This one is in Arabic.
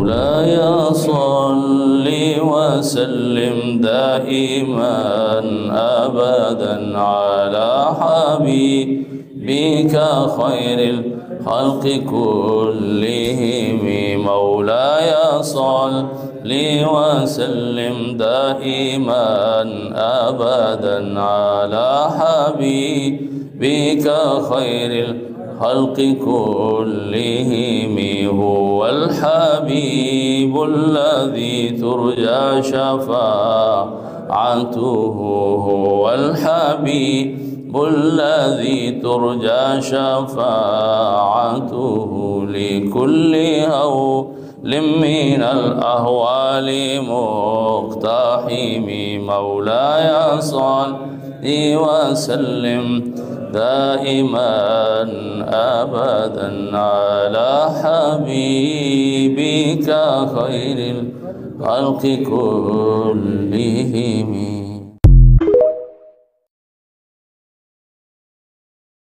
مولاي صل وسلم دائما أبدا على حبيبك خير الخلق كلهم. مولاي صل وسلم دائما أبدا على حبيبك خير الخلق كلهم. هو الحبيب الذي ترجى شفاعته، هو الحبيب الذي ترجى شفاعته لكل هول من الأهوال مقتحم. مولاي صل وسلم دائما أبدا على حبيبك خير الخلق كلهم.